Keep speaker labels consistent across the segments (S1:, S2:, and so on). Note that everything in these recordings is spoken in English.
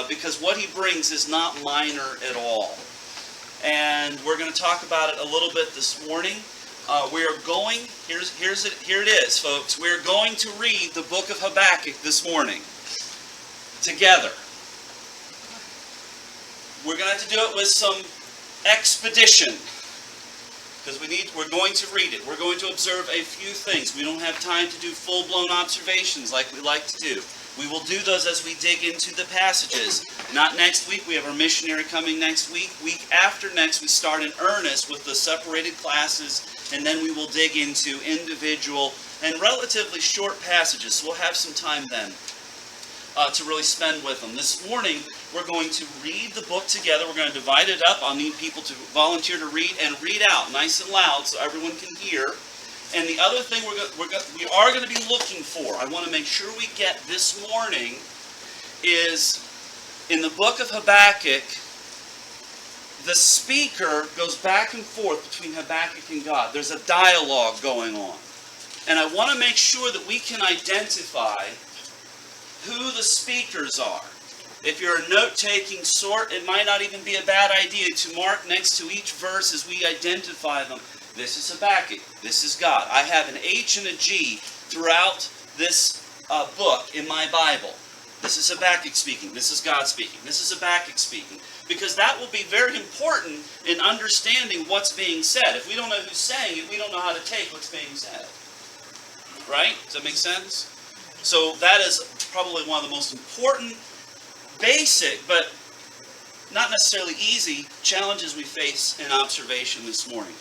S1: because what he brings is not minor at all. And we're going to talk about it a little bit this morning. We are going, here it is, folks. We're going to read the book of Habakkuk this morning together. We're going to have to do it with some expedition, because we're going to read it. We're going to observe a few things. We don't have time to do full-blown observations like we like to do. We will do those as we dig into the passages. Not next week. We have our missionary coming next week. Week after next, we start in earnest with the separated classes, and then we will dig into individual and relatively short passages. So we'll have some time then to really spend with them. This morning, we're going to read the book together. We're going to divide it up. I'll need people to volunteer to read and read out nice and loud so everyone can hear. And the other thing we are going to be looking for, I want to make sure we get this morning, is in the book of Habakkuk, the speaker goes back and forth between Habakkuk and God. There's a dialogue going on. And I want to make sure that we can identify who the speakers are. If you're a note-taking sort, it might not even be a bad idea to mark next to each verse as we identify them. This is Habakkuk. This is God. I have an H and a G throughout this book in my Bible. This is Habakkuk speaking. This is God speaking. This is Habakkuk speaking. Because that will be very important in understanding what's being said. If we don't know who's saying it, we don't know how to take what's being said. Right? Does that make sense? So that is probably one of the most important, basic, but not necessarily easy challenges we face in observation this morning.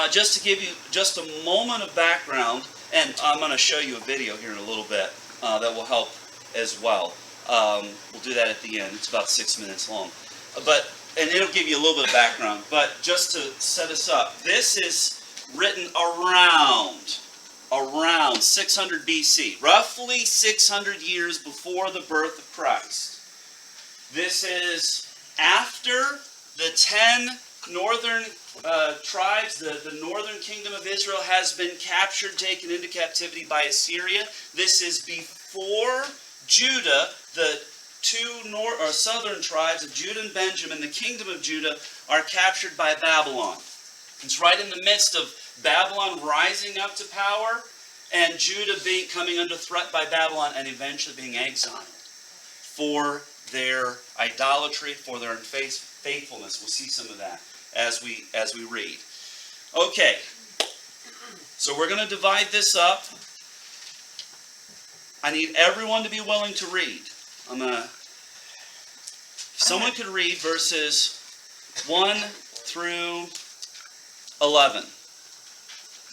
S1: Just to give you just a moment of background, and I'm going to show you a video here in a little bit that will help as well. We'll do that at the end. It's about 6 minutes long. And it'll give you a little bit of background. But just to set us up, this is written around 600 BC, roughly 600 years before the birth of Christ. This is after the 10 northern tribes, the northern kingdom of Israel has been captured, taken into captivity by Assyria. This is before Judah, the two southern tribes of Judah and Benjamin, the kingdom of Judah, are captured by Babylon. It's right in the midst of Babylon rising up to power and Judah coming under threat by Babylon and eventually being exiled for their idolatry, for their unfaithfulness. We'll see some of that as we read. Okay, so we're going to divide this up. I need everyone to be willing to read. If someone could read verses 1 through 11.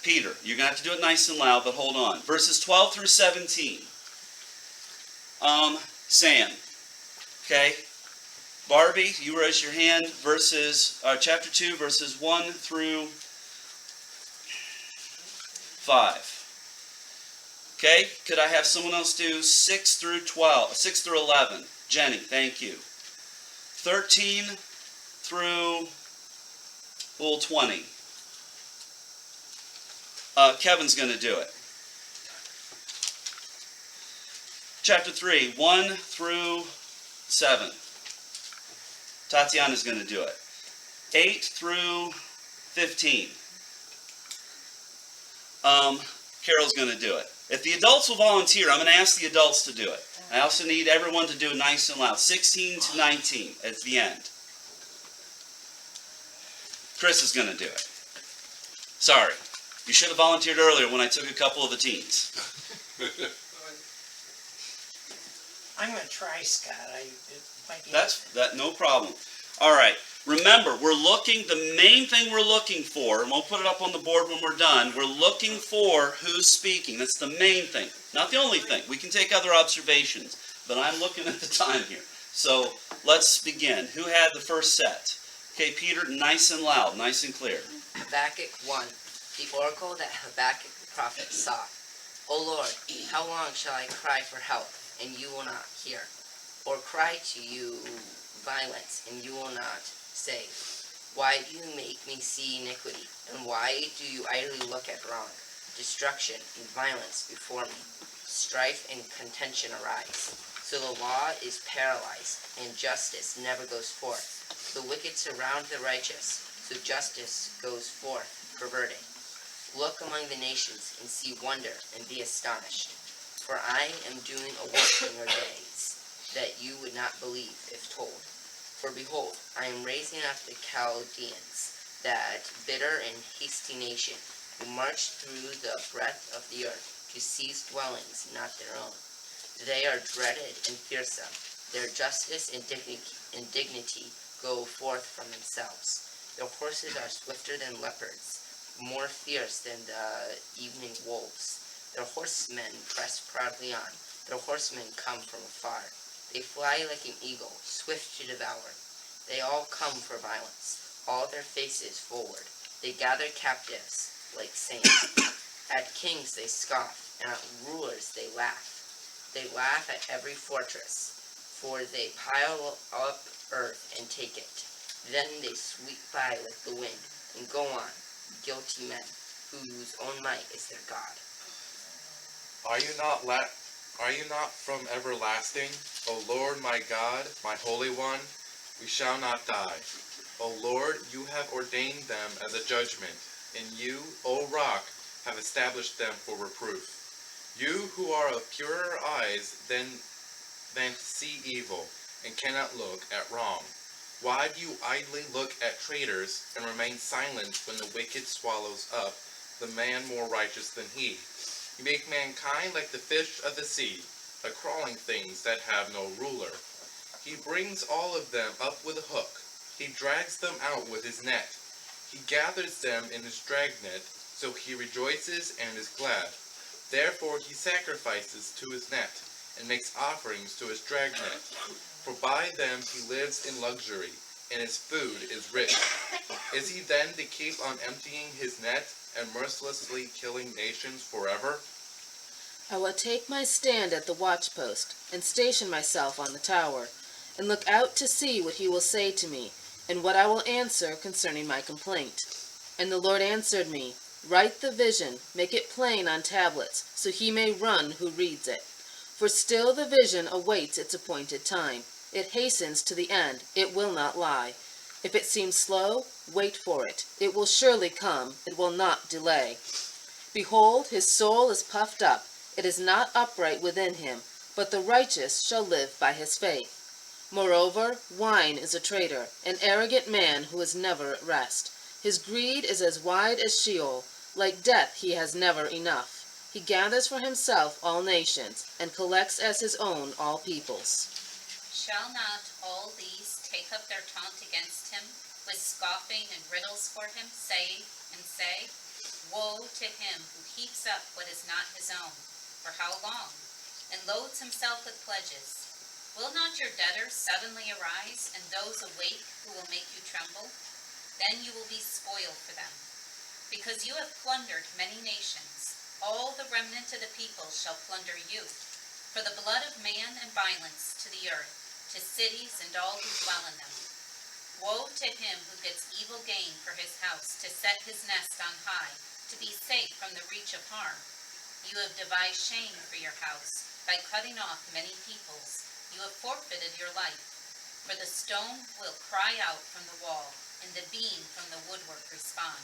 S1: Peter, you're going to have to do it nice and loud, but hold on. Verses 12 through 17. Sam. Okay. Barbie, you raise your hand. Chapter 2, verses 1 through 5. Okay. Could I have someone else do 6 through 11? Jenny, thank you. 13 through 20. Kevin's going to do it. Chapter 3, 1 through 7. Tatiana's going to do it. 8 through 15. Carol's going to do it. If the adults will volunteer, I'm going to ask the adults to do it. I also need everyone to do it nice and loud. 16 to 19 at the end. Chris is going to do it. Sorry. You should have volunteered earlier when I took a couple of the teens.
S2: I'm going to try, Scott. It might be
S1: no problem. All right. Remember, the main thing we're looking for, and we'll put it up on the board when we're done, we're looking for who's speaking. That's the main thing. Not the only thing. We can take other observations, but I'm looking at the time here. So let's begin. Who had the first set? Okay, Peter, nice and loud, nice and clear.
S3: Habakkuk 1. The oracle that Habakkuk the prophet saw. O Lord, how long shall I cry for help, and you will not hear? Or cry to you violence, and you will not save? Why do you make me see iniquity, and why do you idly look at wrong? Destruction and violence before me. Strife and contention arise. So the law is paralyzed, and justice never goes forth. The wicked surround the righteous, so justice goes forth perverted. Look among the nations, and see wonder, and be astonished. For I am doing a work in your days, that you would not believe if told. For behold, I am raising up the Chaldeans, that bitter and hasty nation, who march through the breadth of the earth to seize dwellings not their own. They are dreaded and fearsome. Their justice and dignity go forth from themselves. Their horses are swifter than leopards, more fierce than the evening wolves. Their horsemen press proudly on. Their horsemen come from afar. They fly like an eagle, swift to devour. They all come for violence, all their faces forward. They gather captives like saints. At kings they scoff, and at rulers they laugh. They laugh at every fortress, for they pile up earth and take it. Then they sweep by like the wind, and go on, guilty men, whose own might is their God.
S4: Are you not from everlasting, O Lord my God, my Holy One? We shall not die. O Lord, you have ordained them as a judgment, and you, O Rock, have established them for reproof. You who are of purer eyes than to see evil, and cannot look at wrong. Why do you idly look at traitors, and remain silent when the wicked swallows up the man more righteous than he? You make mankind like the fish of the sea, like crawling things that have no ruler. He brings all of them up with a hook. He drags them out with his net. He gathers them in his dragnet, so he rejoices and is glad. Therefore he sacrifices to his net, and makes offerings to his dragnet. For by them he lives in luxury, and his food is rich. Is he then to keep on emptying his net, and mercilessly killing nations forever?
S5: I will take my stand at the watchpost, and station myself on the tower, and look out to see what he will say to me, and what I will answer concerning my complaint. And the Lord answered me, Write the vision, make it plain on tablets, so he may run who reads it. For still the vision awaits its appointed time. It hastens to the end, it will not lie. If it seems slow, wait for it. It will surely come, it will not delay. Behold, his soul is puffed up, it is not upright within him, but the righteous shall live by his faith. Moreover, wine is a traitor, an arrogant man who is never at rest. His greed is as wide as Sheol, like death he has never enough. He gathers for himself all nations, and collects as his own all peoples.
S6: Shall not all these take up their taunt against him, with scoffing and riddles for him, say, Woe to him who heaps up what is not his own, for how long? And loads himself with pledges. Will not your debtors suddenly arise, and those awake who will make you tremble? Then you will be spoiled for them. Because you have plundered many nations, all the remnant of the people shall plunder you. For the blood of man and violence to the earth, to cities and all who dwell in them. Woe to him who gets evil gain for his house, to set his nest on high, to be safe from the reach of harm. You have devised shame for your house, by cutting off many peoples. You have forfeited your life. For the stone will cry out from the wall, and the beam from the woodwork respond.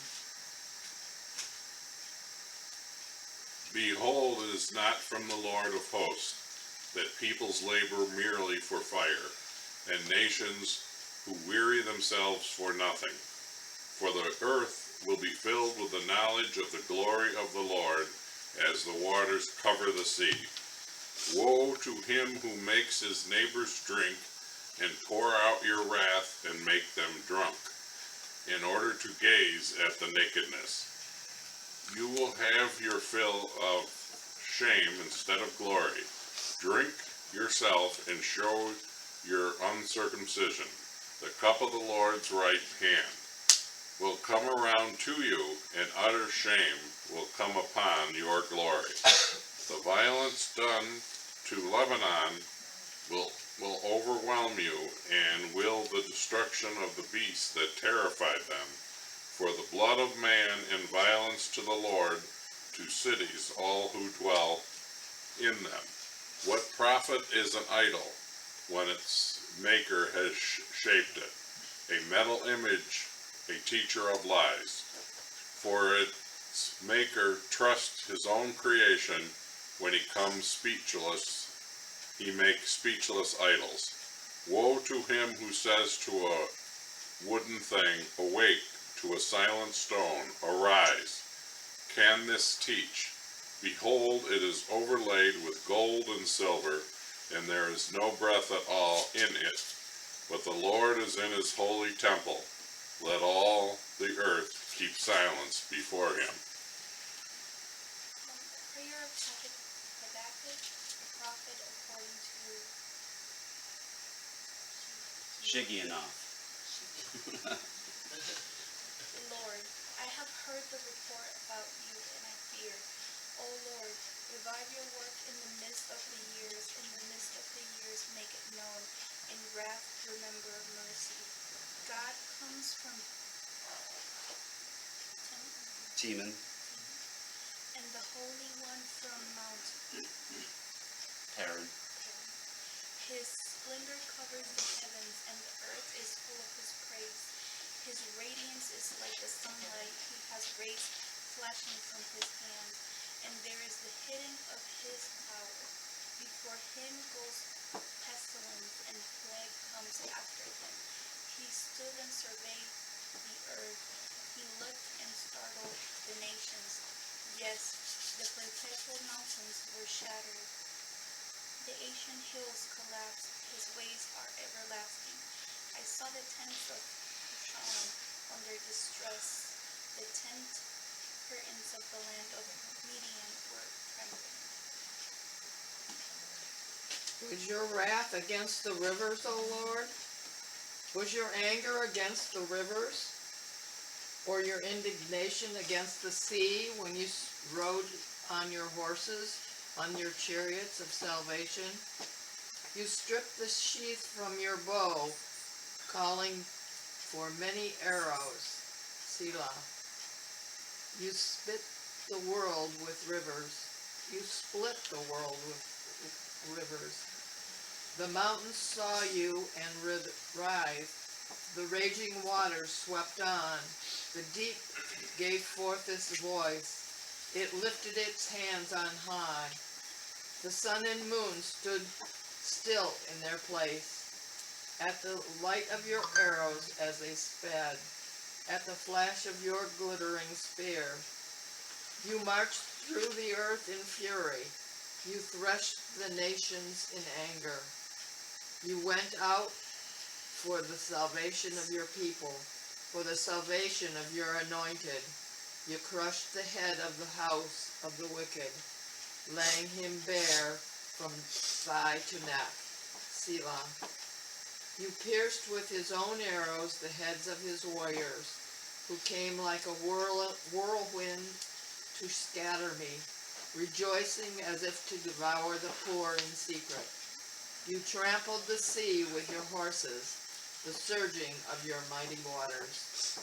S7: Behold, it is not from the Lord of hosts, that peoples labor merely for fire, and nations who weary themselves for nothing. For the earth will be filled with the knowledge of the glory of the Lord, as the waters cover the sea. Woe to him who makes his neighbors drink, and pour out your wrath, and make them drunk, in order to gaze at the nakedness. You will have your fill of shame instead of glory. Drink yourself and show your uncircumcision. The cup of the Lord's right hand will come around to you, and utter shame will come upon your glory. The violence done to Lebanon will overwhelm you, and will the destruction of the beasts that terrified them. For the blood of man and violence to the Lord, to cities all who dwell in them. What profit is an idol when its maker has shaped it? A metal image, a teacher of lies. For its maker trusts his own creation. When he comes speechless, he makes speechless idols. Woe to him who says to a wooden thing, awake, to a silent stone, arise. Can this teach? Behold, it is overlaid with gold and silver, and there is no breath at all in it. But the Lord is in his holy temple. Let all the earth keep silence before him.
S8: Prayer of Habakkuk, the prophet, according to
S1: Shigionoth.
S8: Lord, I have heard the report about you, and I fear. O Lord, revive your work in the midst of the years. In the midst of the years, make it known. In wrath, remember mercy. God comes from
S1: Teman.
S8: and the Holy One from Mount
S1: Paran.
S8: His splendor covers the heavens, and the earth is full of his praise. His radiance is like the sunlight. He has rays flashing from his hands, and there is the hidden of his power. Before him goes pestilence, and plague comes after him. He stood and surveyed the earth. He looked and startled the nations. Yes, the perpetual mountains were shattered. The ancient hills collapsed. His ways are everlasting. I saw the tents of Bashan under distress. The tent curtains of the land of Midian were trembling.
S2: Was your wrath against the rivers, O Lord? Was your anger against the rivers? Or your indignation against the sea when you rode on your horses, on your chariots of salvation? You stripped the sheath from your bow, calling for many arrows. Selah. You split the world with rivers. You split the world with rivers. The mountains saw you and writhed. The raging waters swept on. The deep gave forth its voice. It lifted its hands on high. The sun and moon stood still in their place. At the light of your arrows as they sped, at the flash of your glittering spear, you marched through the earth in fury. You threshed the nations in anger. You went out for the salvation of your people, for the salvation of your anointed. You crushed the head of the house of the wicked, laying him bare from thigh to neck. Selah. You pierced with his own arrows the heads of his warriors, who came like a whirlwind to scatter me, rejoicing as if to devour the poor in secret. You trampled the sea with your horses, the surging of your mighty waters.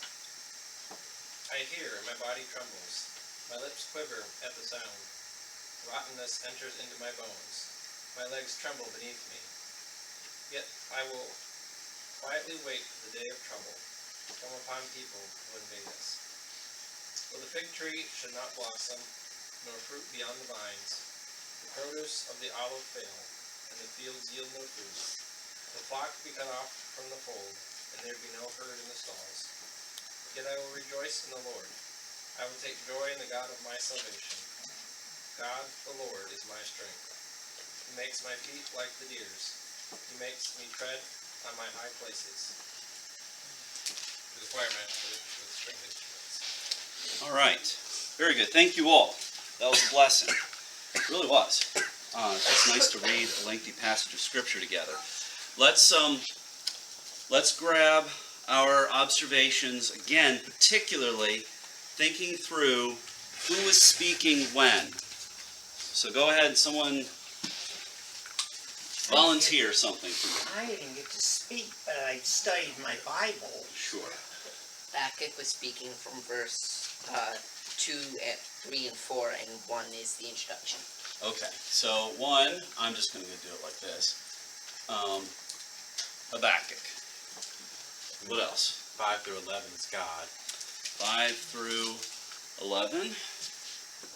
S9: I hear, and my body trembles. My lips quiver at the sound. Rottenness enters into my bones. My legs tremble beneath me. Yet I will quietly wait for the day of trouble to come upon people who invade us. For the fig tree should not blossom, nor fruit be on the vines. The produce of the olive fail, and the fields yield no fruit. The flock be cut off from the fold, and there be no herd in the stalls. Yet I will rejoice in the Lord. I will take joy in the God of my salvation. God, the Lord, is my strength. He makes my feet like the deer's. He makes me tread on my high places. To the choir master with string instruments.
S1: All right. Very good. Thank you all. That was a blessing. It really was. It's nice to read a lengthy passage of Scripture together. Let's grab our observations again, particularly thinking through who is speaking when. So go ahead, someone volunteer something for me.
S2: I didn't get to speak, but I studied my Bible.
S1: Sure.
S3: Habakkuk was speaking from verse 2, 3, and 4, and 1 is the introduction.
S1: Okay, so one, I'm just going to do it like this. Habakkuk. What else?
S4: 5 through 11 is God.
S1: 5 through 11.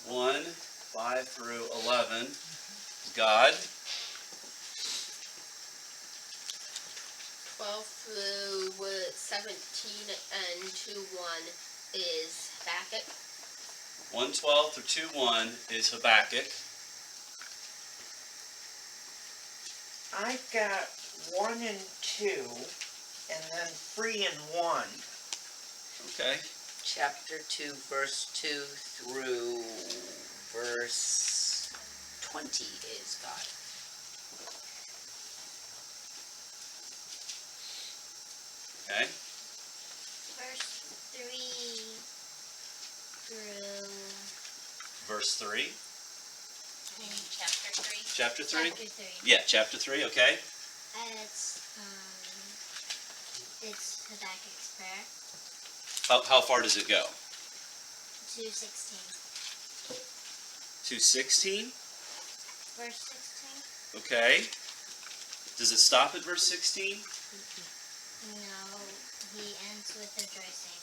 S1: 1, 5 through 11. God.
S10: 12 through 17 and 2:1 is Habakkuk.
S1: 1:12 through 2:1 is Habakkuk.
S11: I've got 1 and 2, and then 3 and 1.
S1: Okay.
S3: Chapter 2, verse 2 through verse 20 is God.
S1: Okay.
S8: Verse 3 through
S1: Verse 3.
S6: Chapter 3.
S1: Chapter 3?
S8: chapter 3.
S1: Yeah, chapter 3, okay.
S8: It's Habakkuk's prayer.
S1: How far does it go?
S8: 2:16.
S1: To 16?
S8: Verse 16?
S1: Okay. Does it stop at verse 16?
S8: No, he ends with rejoicing.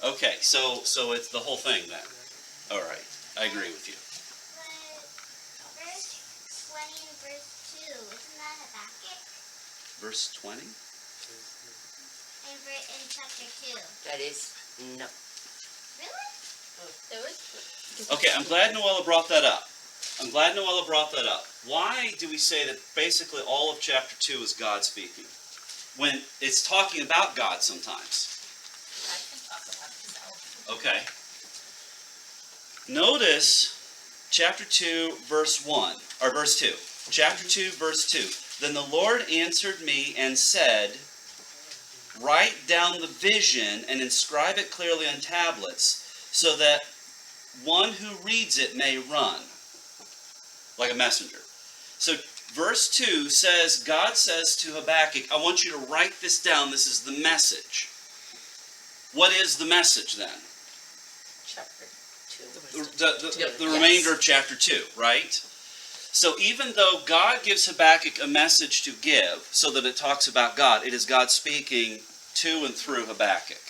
S1: Okay, so it's the whole thing then. All right, I agree with you.
S8: But verse 20 and verse 2, isn't that Habakkuk?
S1: Verse 20?
S8: In chapter 2.
S3: That is, no.
S8: Really?
S1: Okay, I'm glad Noella brought that up. Why do we say that basically all of chapter 2 is God speaking? When it's talking about God sometimes.
S6: God can talk about himself.
S1: Okay. Notice chapter 2, verse 1, or verse 2. Chapter 2, verse 2. Then the Lord answered me and said, write down the vision and inscribe it clearly on tablets, so that one who reads it may run, like a messenger. So verse 2 says, God says to Habakkuk, I want you to write this down. This is the message. What is the message then?
S3: Chapter 2.
S1: The remainder of chapter 2, right? So even though God gives Habakkuk a message to give, so that it talks about God, it is God speaking to and through Habakkuk.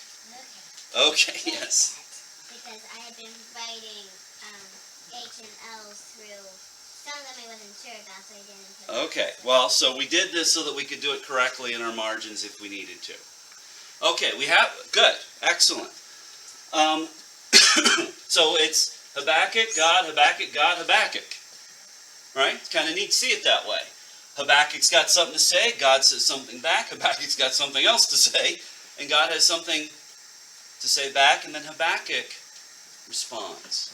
S1: Okay, yes.
S8: Because I had been writing H and L's through. Some of them I wasn't sure about, so I didn't put
S1: Okay, well, so we did this so that we could do it correctly in our margins if we needed to. Okay, we have, good, excellent. So it's Habakkuk, God, Habakkuk, God, Habakkuk. Right? It's kind of neat to see it that way. Habakkuk's got something to say, God says something back, Habakkuk's got something else to say, and God has something to say back, and then Habakkuk responds.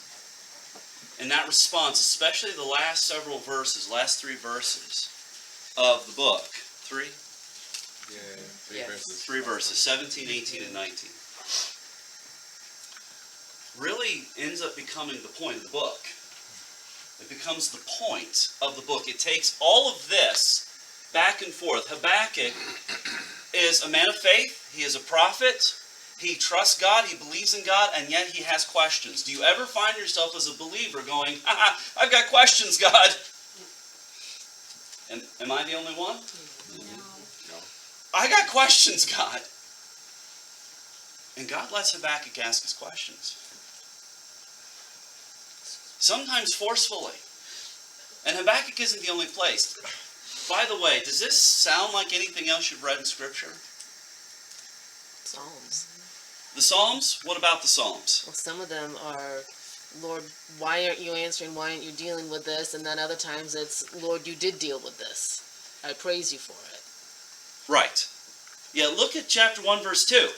S1: And that response, especially the last several verses, last 3 verses of the book, 3?
S4: Yeah, 3
S3: Yes.
S4: verses.
S1: 3 verses, 17, 18, and 19. Really ends up becoming the point of the book. It becomes the point of the book. It takes all of this back and forth. Habakkuk is a man of faith. He is a prophet. He trusts God. He believes in God, and yet he has questions. Do you ever find yourself as a believer going, I've got questions, God? And am I the only one?
S8: No.
S1: I got questions, God. And God lets Habakkuk ask his questions. Sometimes forcefully. And Habakkuk isn't the only place. By the way, does this sound like anything else you've read in Scripture?
S5: Psalms.
S1: The Psalms? What about the Psalms?
S5: Well, some of them are, Lord, why aren't you answering? Why aren't you dealing with this? And then other times it's, Lord, you did deal with this. I praise you for it.
S1: Right. Yeah, look at chapter 1, verse 2.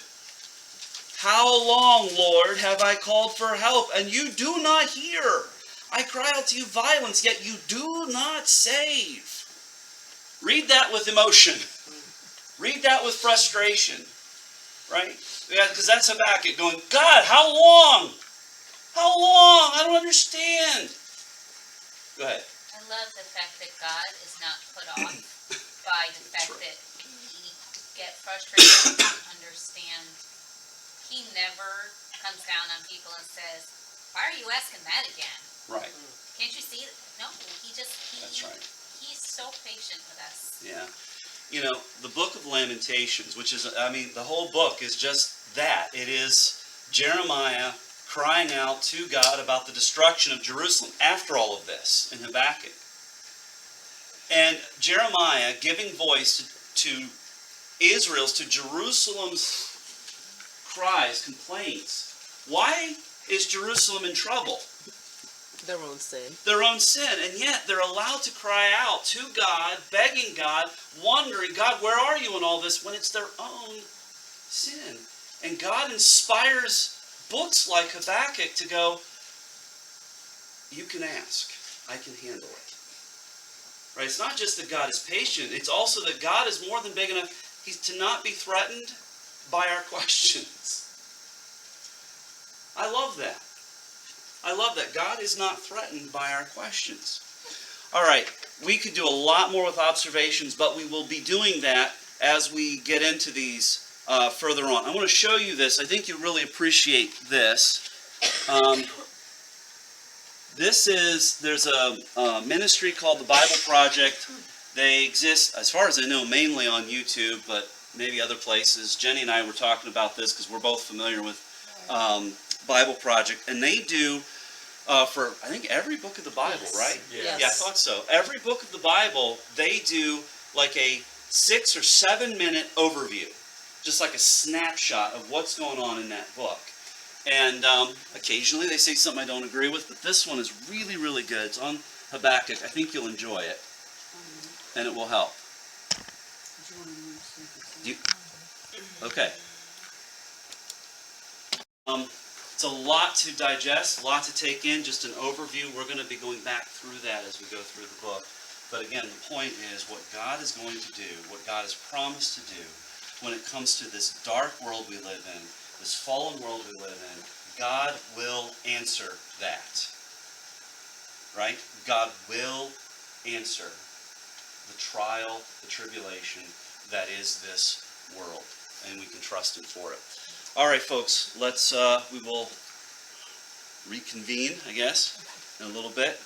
S1: How long, Lord, have I called for help, and you do not hear? I cry out to you violence, yet you do not save. Read that with emotion. Read that with frustration. Right? Yeah, because that's Habakkuk going, God, how long? How long? I don't understand. Go ahead.
S6: I love the fact that God is not put off by the fact that we get frustrated and don't understand. He never comes down on people and says, why are you asking that again?
S1: Right.
S6: Can't you see it? No,
S1: That's right.
S6: he's so patient with us.
S1: Yeah. You know, the book of Lamentations, which is, I mean, the whole book is just that. It is Jeremiah crying out to God about the destruction of Jerusalem after all of this in Habakkuk. And Jeremiah giving voice to Israel's, to Jerusalem's cries, complaints. Why is Jerusalem in trouble?
S5: Their own sin.
S1: Their own sin, and yet they're allowed to cry out to God, begging God, wondering, God, where are you in all this, when it's their own sin. And God inspires books like Habakkuk to go, you can ask, I can handle it. Right? It's not just that God is patient, it's also that God is more than big enough to not be threatened by our questions. I love that. I love that. God is not threatened by our questions. All right, we could do a lot more with observations, but we will be doing that as we get into these further on. I want to show you this. I think you really appreciate this. There's a ministry called the Bible Project. They exist, as far as I know, mainly on YouTube, but maybe other places. Jenny and I were talking about this because we're both familiar with Bible Project, and they do for, I think, every book of the Bible, right?
S5: Yes.
S1: Yeah, I thought so. Every book of the Bible, they do like a 6 or 7 minute overview, just like a snapshot of what's going on in that book. And occasionally they say something I don't agree with, but this one is really, really good. It's on Habakkuk. I think you'll enjoy it, and it will help. Okay. It's a lot to digest, a lot to take in, just an overview. We're going to be going back through that as we go through the book. But again, the point is what God is going to do, what God has promised to do when it comes to this dark world we live in, this fallen world we live in, God will answer that. Right? God will answer the trial, the tribulation that is this world. And we can trust Him for it. All right, folks, we will reconvene, I guess, in a little bit.